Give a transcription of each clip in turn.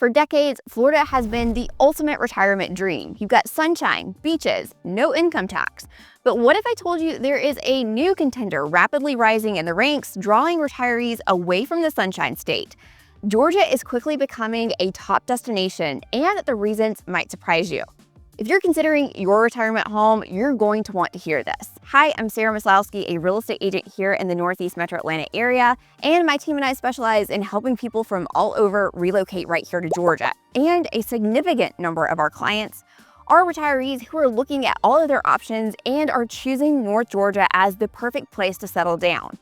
For decades, Florida has been the ultimate retirement dream. You've got sunshine, beaches, no income tax. But what if I told you there is a new contender rapidly rising in the ranks, drawing retirees away from the Sunshine State? Georgia is quickly becoming a top destination, and the reasons might surprise you. If you're considering your retirement home, you're going to want to hear this. Hi, I'm Sarah Maslowski, a real estate agent here in the Northeast Metro Atlanta area, and my team and I specialize in helping people from all over relocate right here to Georgia. And a significant number of our clients are retirees who are looking at all of their options and are choosing North Georgia as the perfect place to settle down.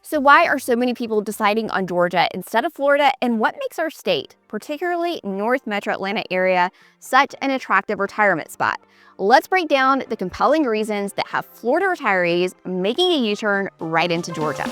So why are so many people deciding on Georgia instead of Florida, and what makes our state, particularly North Metro Atlanta area, such an attractive retirement spot? Let's break down the compelling reasons that have Florida retirees making a U-turn right into Georgia.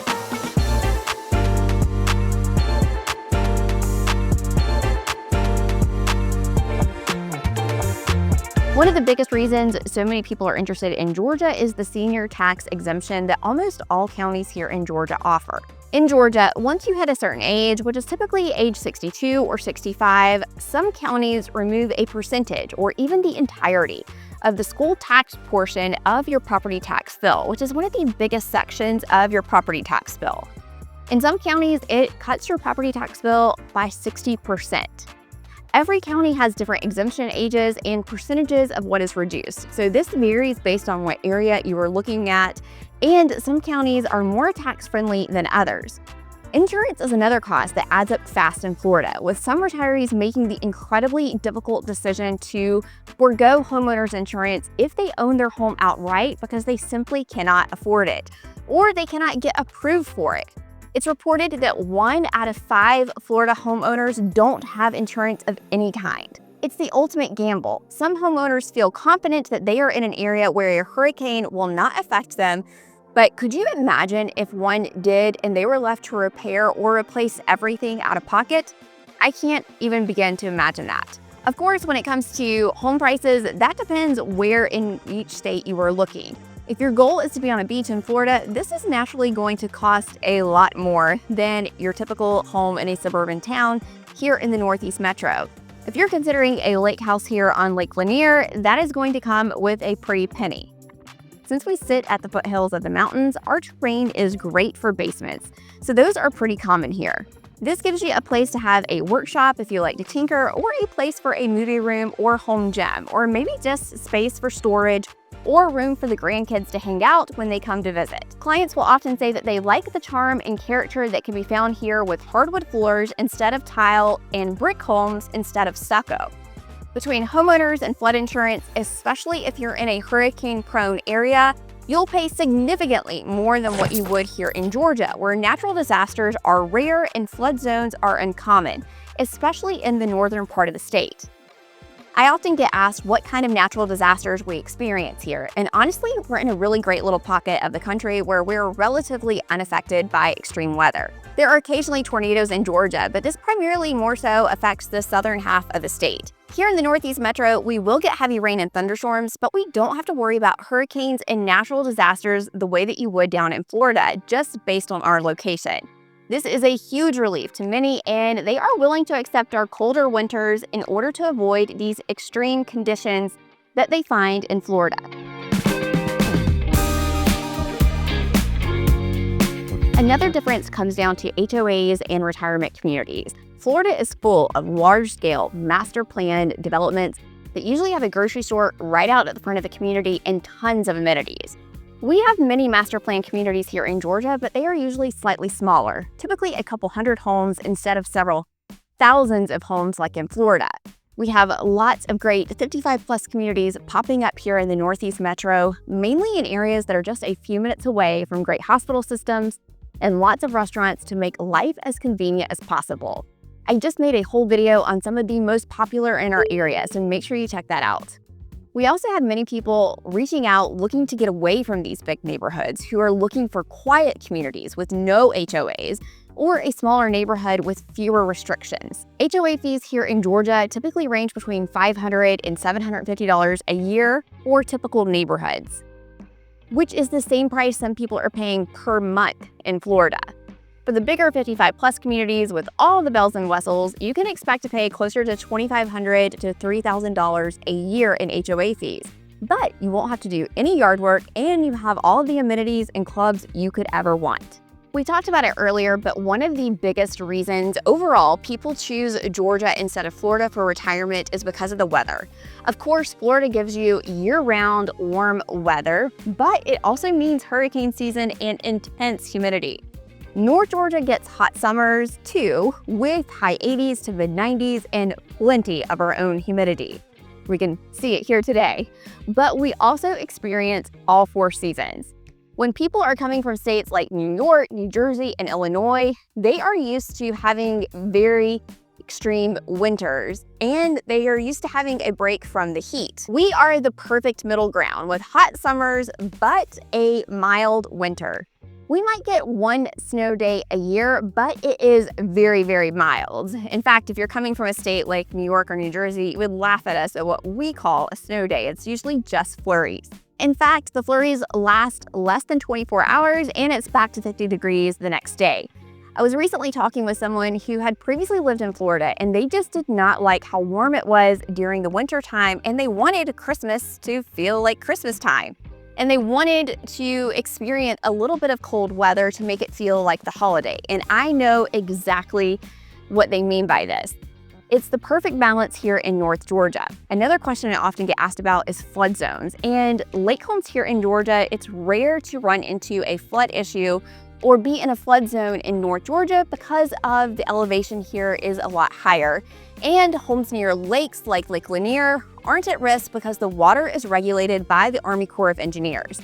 One of the biggest reasons so many people are interested in Georgia is the senior tax exemption that almost all counties here in Georgia offer. In Georgia, once you hit a certain age, which is typically age 62 or 65, some counties remove a percentage or even the entirety of the school tax portion of your property tax bill, which is one of the biggest sections of your property tax bill. In some counties, it cuts your property tax bill by 60%. Every county has different exemption ages and percentages of what is reduced. So this varies based on what area you are looking at, and some counties are more tax-friendly than others. Insurance is another cost that adds up fast in Florida, with some retirees making the incredibly difficult decision to forego homeowners insurance if they own their home outright because they simply cannot afford it, or they cannot get approved for it. It's reported that 1 out of 5 Florida homeowners don't have insurance of any kind. It's the ultimate gamble. Some homeowners feel confident that they are in an area where a hurricane will not affect them, but could you imagine if one did and they were left to repair or replace everything out of pocket? I can't even begin to imagine that. Of course, when it comes to home prices, that depends where in each state you are looking. If your goal is to be on a beach in Florida, this is naturally going to cost a lot more than your typical home in a suburban town here in the Northeast Metro. If you're considering a lake house here on Lake Lanier, that is going to come with a pretty penny. Since we sit at the foothills of the mountains, our terrain is great for basements, so those are pretty common here. This gives you a place to have a workshop if you like to tinker, or a place for a movie room or home gym, or maybe just space for storage or room for the grandkids to hang out when they come to visit. Clients will often say that they like the charm and character that can be found here with hardwood floors instead of tile and brick homes instead of stucco. Between homeowners and flood insurance, especially if you're in a hurricane-prone area, you'll pay significantly more than what you would here in Georgia, where natural disasters are rare and flood zones are uncommon, especially in the northern part of the state. I often get asked what kind of natural disasters we experience here, and honestly, we're in a really great little pocket of the country where we're relatively unaffected by extreme weather. There are occasionally tornadoes in Georgia, but this primarily more so affects the southern half of the state. Here in the Northeast Metro, we will get heavy rain and thunderstorms, but we don't have to worry about hurricanes and natural disasters the way that you would down in Florida, just based on our location. This is a huge relief to many, and they are willing to accept our colder winters in order to avoid these extreme conditions that they find in Florida. Another difference comes down to HOAs and retirement communities. Florida is full of large-scale master plan developments that usually have a grocery store right out at the front of the community and tons of amenities. We have many master plan communities here in Georgia, but they are usually slightly smaller, typically a couple hundred homes instead of several thousands of homes like in Florida. We have lots of great 55-plus communities popping up here in the Northeast Metro, mainly in areas that are just a few minutes away from great hospital systems and lots of restaurants to make life as convenient as possible. I just made a whole video on some of the most popular in our area, so make sure you check that out. We also have many people reaching out looking to get away from these big neighborhoods who are looking for quiet communities with no HOAs or a smaller neighborhood with fewer restrictions. HOA fees here in Georgia typically range between $500 and $750 a year for typical neighborhoods, which is the same price some people are paying per month in Florida. For the bigger 55 plus communities with all the bells and whistles, you can expect to pay closer to $2,500 to $3,000 a year in HOA fees. But you won't have to do any yard work, and you have all the amenities and clubs you could ever want. We talked about it earlier, but one of the biggest reasons overall people choose Georgia instead of Florida for retirement is because of the weather. Of course, Florida gives you year-round warm weather, but it also means hurricane season and intense humidity. North Georgia gets hot summers too, with high 80s to mid-90s and plenty of our own humidity. We can see it here today, but we also experience all 4 seasons. When people are coming from states like New York, New Jersey, and Illinois, they are used to having very extreme winters, and they are used to having a break from the heat. We are the perfect middle ground with hot summers, but a mild winter. We might get 1 snow day a year, but it is very, very mild. In fact, if you're coming from a state like New York or New Jersey, you would laugh at us at what we call a snow day. It's usually just flurries. In fact, the flurries last less than 24 hours and it's back to 50 degrees the next day. I was recently talking with someone who had previously lived in Florida, and they just did not like how warm it was during the winter time, and they wanted Christmas to feel like Christmas time. And they wanted to experience a little bit of cold weather to make it feel like the holiday. And I know exactly what they mean by this. It's the perfect balance here in North Georgia. Another question I often get asked about is flood zones. And lake homes here in Georgia, it's rare to run into a flood issue or be in a flood zone in North Georgia because of the elevation here is a lot higher. And homes near lakes like Lake Lanier aren't at risk because the water is regulated by the Army Corps of Engineers.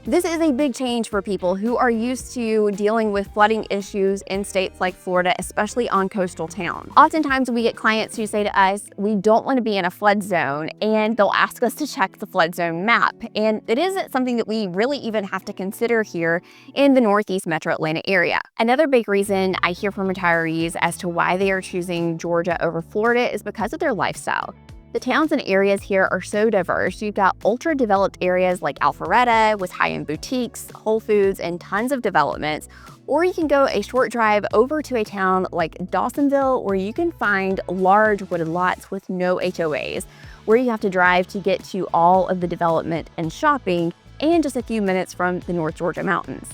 This is a big change for people who are used to dealing with flooding issues in states like Florida, especially on coastal towns. Oftentimes we get clients who say to us, we don't want to be in a flood zone, and they'll ask us to check the flood zone map. And it isn't something that we really even have to consider here in the Northeast Metro Atlanta area. Another big reason I hear from retirees as to why they are choosing Georgia over Florida is because of their lifestyle. The towns and areas here are so diverse. You've got ultra-developed areas like Alpharetta with high-end boutiques, Whole Foods, and tons of developments. Or you can go a short drive over to a town like Dawsonville, where you can find large wooded lots with no HOAs, where you have to drive to get to all of the development and shopping, and just a few minutes from the North Georgia mountains.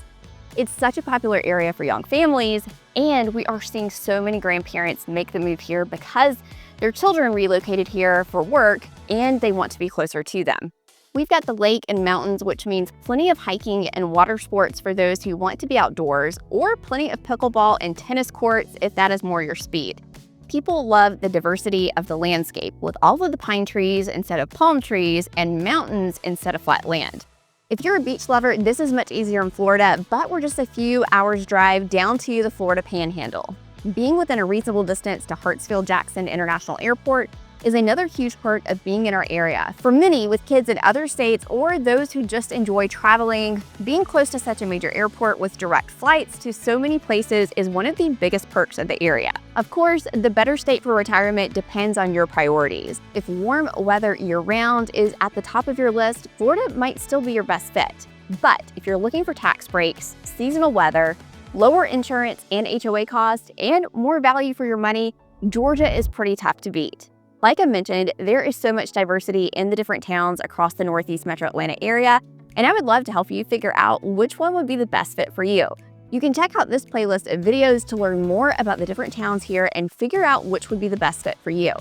It's such a popular area for young families, and we are seeing so many grandparents make the move here because their children relocated here for work and they want to be closer to them. We've got the lake and mountains, which means plenty of hiking and water sports for those who want to be outdoors, or plenty of pickleball and tennis courts if that is more your speed. People love the diversity of the landscape with all of the pine trees instead of palm trees and mountains instead of flat land. If you're a beach lover, this is much easier in Florida, but we're just a few hours drive down to the Florida Panhandle. Being within a reasonable distance to Hartsfield-Jackson International Airport is another huge perk of being in our area. For many with kids in other states or those who just enjoy traveling, being close to such a major airport with direct flights to so many places is one of the biggest perks of the area. Of course, the better state for retirement depends on your priorities. If warm weather year-round is at the top of your list, Florida might still be your best fit. But if you're looking for tax breaks, seasonal weather, lower insurance and HOA costs, and more value for your money, Georgia is pretty tough to beat. Like I mentioned, there is so much diversity in the different towns across the Northeast Metro Atlanta area, and I would love to help you figure out which one would be the best fit for you. You can check out this playlist of videos to learn more about the different towns here and figure out which would be the best fit for you.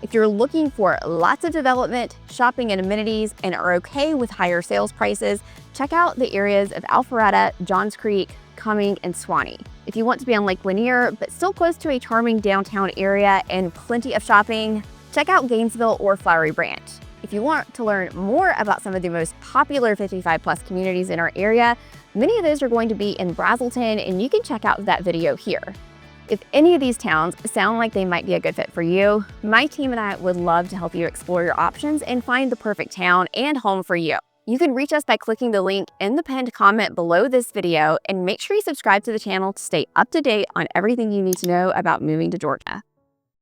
If you're looking for lots of development, shopping, and amenities, and are okay with higher sales prices, check out the areas of Alpharetta, Johns Creek, Cumming, and Swanee. If you want to be on Lake Lanier, but still close to a charming downtown area and plenty of shopping, check out Gainesville or Flowery Branch. If you want to learn more about some of the most popular 55+ communities in our area, many of those are going to be in Brazelton, and you can check out that video here. If any of these towns sound like they might be a good fit for you, my team and I would love to help you explore your options and find the perfect town and home for you. You can reach us by clicking the link in the pinned comment below this video, and make sure you subscribe to the channel to stay up to date on everything you need to know about moving to Georgia.